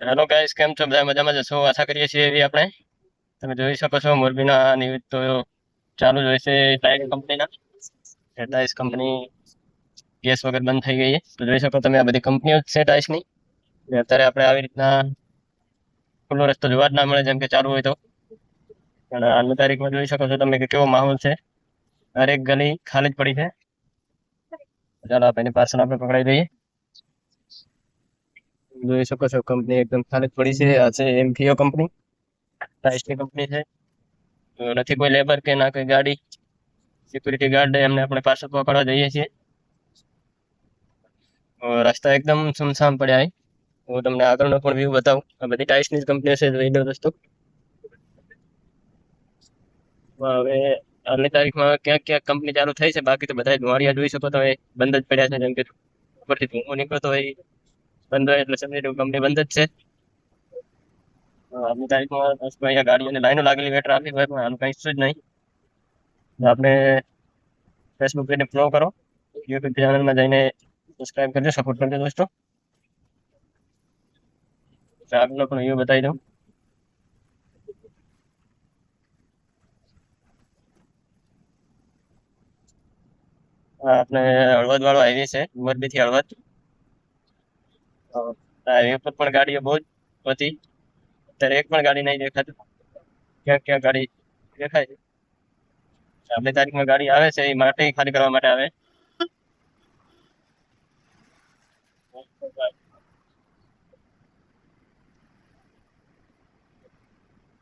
Hello guys, કેમ છો? બધા મજામાં જશો આશા કરીએ છીએ એવી આપણે. તમે જોઈ શકો છો મોરબીના ન્યૂઝ તો ચાલુ જ હોય છે ટાયર કંપનીના. ટાઇલ્સ કંપની ગેસ વગર બંધ થઈ ગઈ છે. તો જોઈ શકો તમે આ બધી કંપનીઓ જ છે ટાઇલ્સની. અત્યારે આપણે આવી રીતના ખુલ્લો રસ્તો જોવા જ ના મળે જેમ કે ચાલુ હોય તો. પણ હાલની તારીખમાં જોઈ શકો છો તમે કે કેવો માહોલ છે. હરેક ગલી ખાલી જ પડી છે. ચાલો આપણે એની પાછળ આપણે પકડાઈ દઈએ. જોઈ શકો છો કંપની એકદમ ખાલી જ પડી છે. આ છે એમફીઓ કંપની, ટાઇલ્સની કંપની છે. તો નથી કોઈ લેબર કે ના કોઈ ગાડી. સિક્યુરિટી ગાર્ડ એમને આપણે પાછળ પકડવા જઈએ છીએ. રસ્તા એકદમ સુમસામ પડ્યા છે. હું તમને આગળનો પણ વ્યૂ બતાવું. આ બધી ટાઇલ્સની જ કંપનીઓ છે જોઈ લો દોસ્તો. હવે હાલની તારીખમાં ક્યાંક ક્યાંક કંપની ચાલુ થઈ છે, બાકી તો બધા ધુમાડિયા જોઈ શકો તમે બંધ જ પડ્યા છે. જેમ કે ઉપરથી ધુમ્મો નીકળતો હોય બંધ હોય એટલે સમજી લો કંપની બંધ જ છે. આજની તારીખમાં દોસ્તો અહીંયા ગાડીઓની લાઈનો લાગેલી હોય ટ્રાફિક હોય, પણ આનું કંઈ જ નહીં. આપણે ફેસબુક પેજને ફોલો કરો, યુટ્યુબ ચેનલમાં જઈને સબસ્ક્રાઇબ કરજો, સપોર્ટ કરજો દોસ્તો. આગળનો પણ વ્યૂ બતાવી દઉં. આપણે હળવદ વાળો હાઈવે છે, મોરબીથી હળવદ. હાઈવે પર પણ ગાડીઓ બહુ જ હતી. અત્યારે એક પણ ગાડી નહીં દેખાતી. ક્યાં ક્યાં ગાડી દેખાય છે. આપણી તારીખમાં ગાડી આવે છે એ માટે ખાલી કરવા માટે આવે.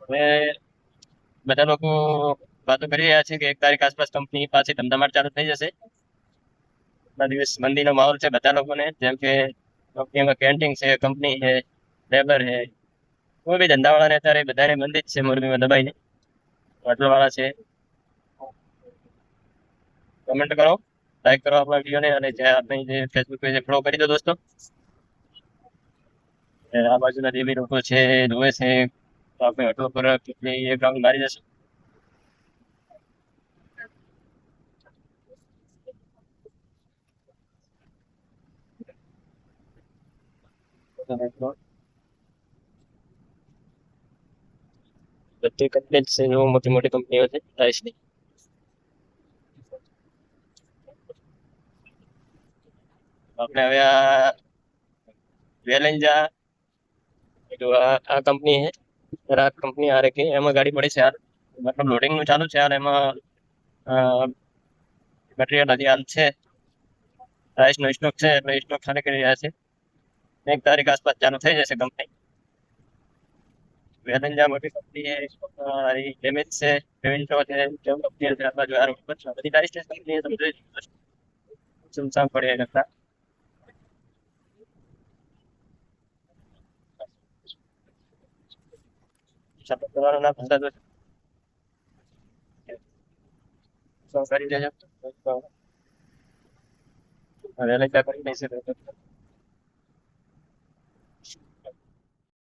હવે બધા લોકો વાતો કરી રહ્યા છે કે 1 તારીખ આસપાસ કંપની પાછી ધમધમાટ ચાલુ થઈ જશે. આટલા દિવસ મંદીનો માહોલ છે બધા લોકોને, જેમ કે કંપનીમાં કેન્ટીન છે, કંપની છે, લેબર છે, કોઈ બી ધંધાવાળાને અત્યારે બધાને મંદી જ છે મોરબીમાં દબાઈને. હોટલ વાળા છે. કમેન્ટ કરો, લાઈક કરો આપણા વિડીયોને, અને જે આપણી જે ફેસબુક પેજ ફોલો કરી દો દોસ્તો. આ બાજુના જે બી લોકો છે જોવે છે તો આપણે હોટલ પર એક રાઉન્ડ મારી જશું. બધી કંપની જ છે, જો મોટી મોટી કંપનીઓ છે ટાઇલ્સની. આપણે હવે આ વેલેન્જા જો આ કંપની છે. આ કંપની આ રહી એમાં ગાડી પડી છે હાલ, મતલબ લોડિંગ નું ચાલુ છે હાલ. એમાં મટીરિયલ હજી હાલ છે, ટાઇલ્સ નો સ્ટોક છે એટલે સ્ટોક ખાલી કરી રહ્યા છે. 1 તારીખ આસપાસ ચાલુ થઈ જશે કંપની. વેલેન્જા મોટી કંપની છે, ડેમેજ છે, પેવિન્ટો છે, જેમ કંપની છે. આ બાજુ આ રોડ પર બધી ટાઇલ્સ કંપની તમે જોઈ શકો છો. સુમસામ પડ્યા કરતા. સપોર્ટ કરવાનો ના ભૂલતા દોસ્તો. કરી દેજો. વેલેન્જા કંપની છે.